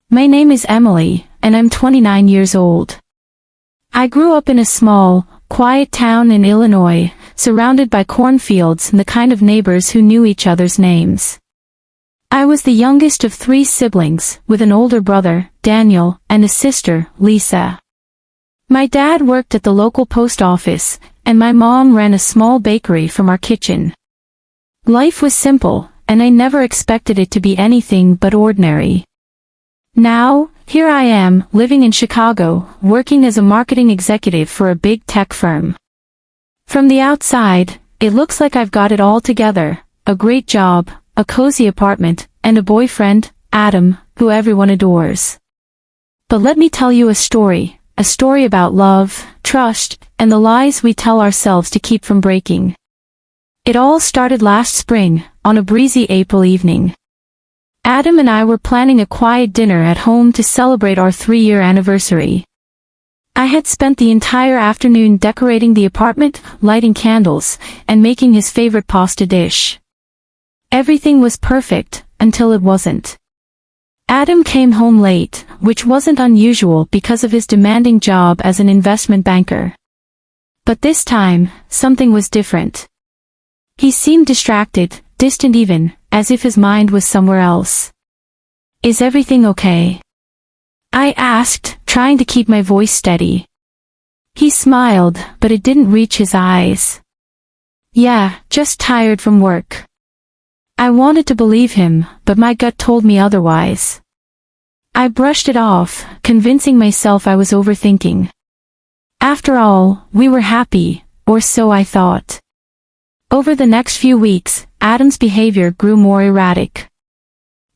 My name is Emily, and I'm 29 years old. I grew up in a small, quiet town in Illinois, surrounded by cornfields and the kind of neighbors who knew each other's names. I was the youngest of 3 siblings, with an older brother, Daniel, and a sister, Lisa. My dad worked at the local post office, and my mom ran a small bakery from our kitchen. Life was simple, and I never expected it to be anything but ordinary. Now, here I am, living in Chicago, working as a marketing executive for a big tech firm. From the outside, it looks like I've got it all together, a great job, a cozy apartment, and a boyfriend, Adam, who everyone adores. But let me tell you a story about love, trust, and the lies we tell ourselves to keep from breaking. It all started last spring, on a breezy April evening. Adam and I were planning a quiet dinner at home to celebrate our 3-year anniversary. I had spent the entire afternoon decorating the apartment, lighting candles, and making his favorite pasta dish. Everything was perfect, until it wasn't. Adam came home late, which wasn't unusual because of his demanding job as an investment banker. But this time, something was different. He seemed distracted, distant even, as if his mind was somewhere else. "Is everything okay?" I asked, trying to keep my voice steady. He smiled, but it didn't reach his eyes. "Yeah, just tired from work." I wanted to believe him, but my gut told me otherwise. I brushed it off, convincing myself I was overthinking. After all, we were happy, or so I thought. Over the next few weeks, Adam's behavior grew more erratic.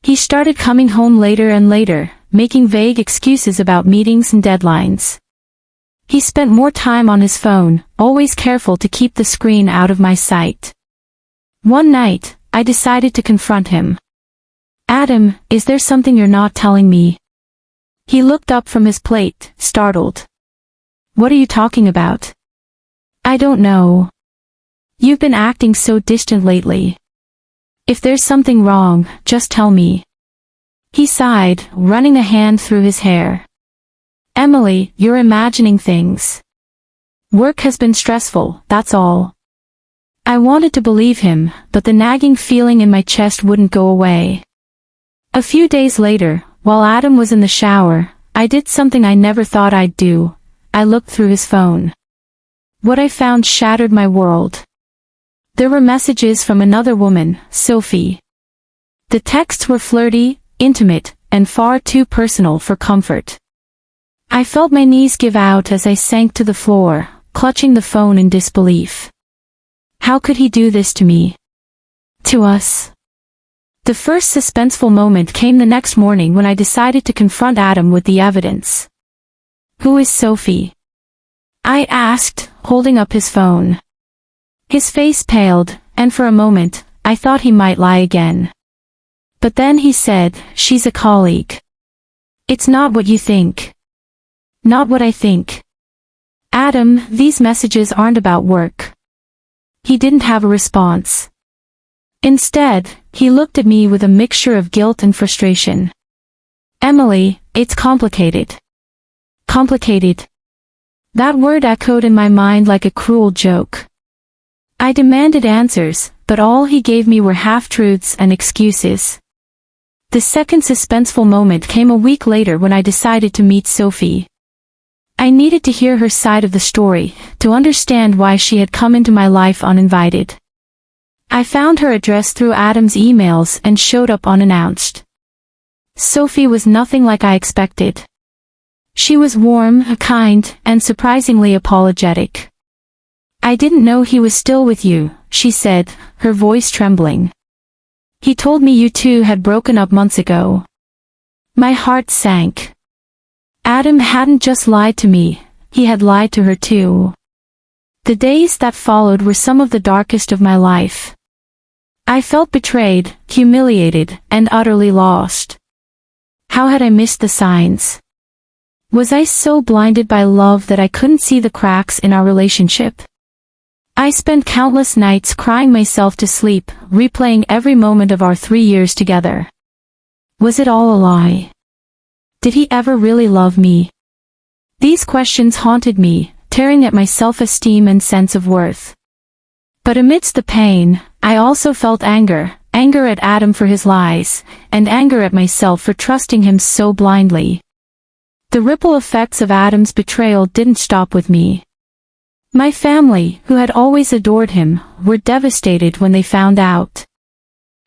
He started coming home later and later, making vague excuses about meetings and deadlines. He spent more time on his phone, always careful to keep the screen out of my sight. One night, I decided to confront him. "Adam, is there something you're not telling me?" He looked up from his plate, startled. "What are you talking about?" "I don't know. You've been acting so distant lately. If there's something wrong, just tell me." He sighed, running a hand through his hair. "Emily, you're imagining things. Work has been stressful, that's all." I wanted to believe him, but the nagging feeling in my chest wouldn't go away. A few days later, while Adam was in the shower, I did something I never thought I'd do. I looked through his phone. What I found shattered my world. There were messages from another woman, Sophie. The texts were flirty, intimate, and far too personal for comfort. I felt my knees give out as I sank to the floor, clutching the phone in disbelief. How could he do this to me? To us? The first suspenseful moment came the next morning when I decided to confront Adam with the evidence. "Who is Sophie?" I asked, holding up his phone. His face paled, and for a moment, I thought he might lie again. But then he said, "She's a colleague." "It's not what you think." "Not what I think." "Adam, these messages aren't about work." He didn't have a response. Instead, he looked at me with a mixture of guilt and frustration. "Emily, it's complicated." Complicated. That word echoed in my mind like a cruel joke. I demanded answers, but all he gave me were half-truths and excuses. The second suspenseful moment came a week later when I decided to meet Sophie. I needed to hear her side of the story, to understand why she had come into my life uninvited. I found her address through Adam's emails and showed up unannounced. Sophie was nothing like I expected. She was warm, kind, and surprisingly apologetic. "I didn't know he was still with you," she said, her voice trembling. "He told me you two had broken up months ago." My heart sank. Adam hadn't just lied to me, he had lied to her too. The days that followed were some of the darkest of my life. I felt betrayed, humiliated, and utterly lost. How had I missed the signs? Was I so blinded by love that I couldn't see the cracks in our relationship? I spent countless nights crying myself to sleep, replaying every moment of our 3 years together. Was it all a lie? Did he ever really love me? These questions haunted me, tearing at my self-esteem and sense of worth. But amidst the pain, I also felt anger at Adam for his lies, and anger at myself for trusting him so blindly. The ripple effects of Adam's betrayal didn't stop with me. My family, who had always adored him, were devastated when they found out.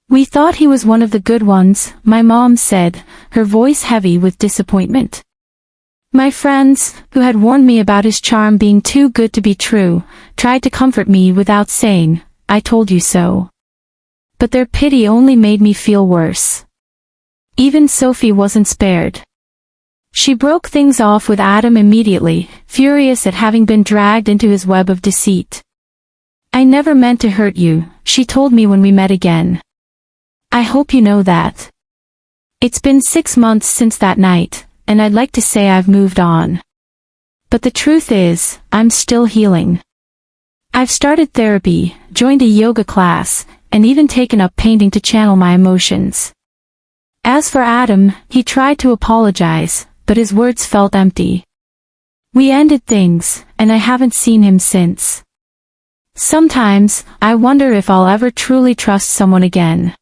We thought he was one of the good ones, my mom said, her voice heavy with disappointment. My friends, who had warned me about his charm being too good to be true, tried to comfort me without saying, "I told you so." But their pity only made me feel worse. Even Sophie wasn't spared. She broke things off with Adam immediately, furious at having been dragged into his web of deceit. "I never meant to hurt you," she told me when we met again. "I hope you know that. It's been 6 months since that night, and I'd like to say I've moved on. But the truth is, I'm still healing. I've started therapy, joined a yoga class, and even taken up painting to channel my emotions." As for Adam, he tried to apologize, but his words felt empty. We ended things, and I haven't seen him since. Sometimes, I wonder if I'll ever truly trust someone again.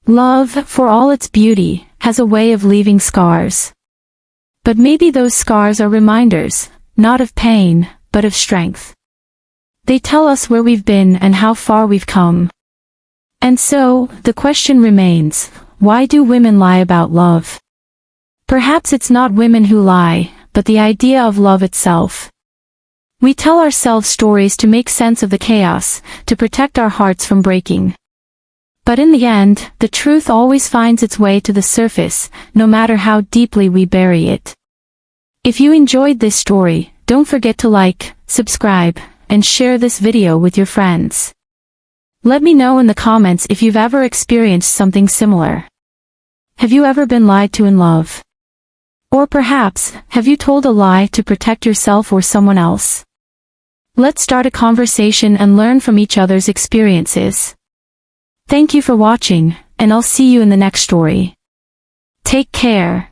Love, for all its beauty, has a way of leaving scars. But maybe those scars are reminders, not of pain, but of strength. They tell us where we've been and how far we've come. And so, the question remains, why do women lie about love? Perhaps it's not women who lie, but the idea of love itself. We tell ourselves stories to make sense of the chaos, to protect our hearts from breaking. But in the end, the truth always finds its way to the surface, no matter how deeply we bury it. If you enjoyed this story, don't forget to like, subscribe, and share this video with your friends. Let me know in the comments if you've ever experienced something similar. Have you ever been lied to in love? Or perhaps, have you told a lie to protect yourself or someone else? Let's start a conversation and learn from each other's experiences. Thank you for watching, and I'll see you in the next story. Take care.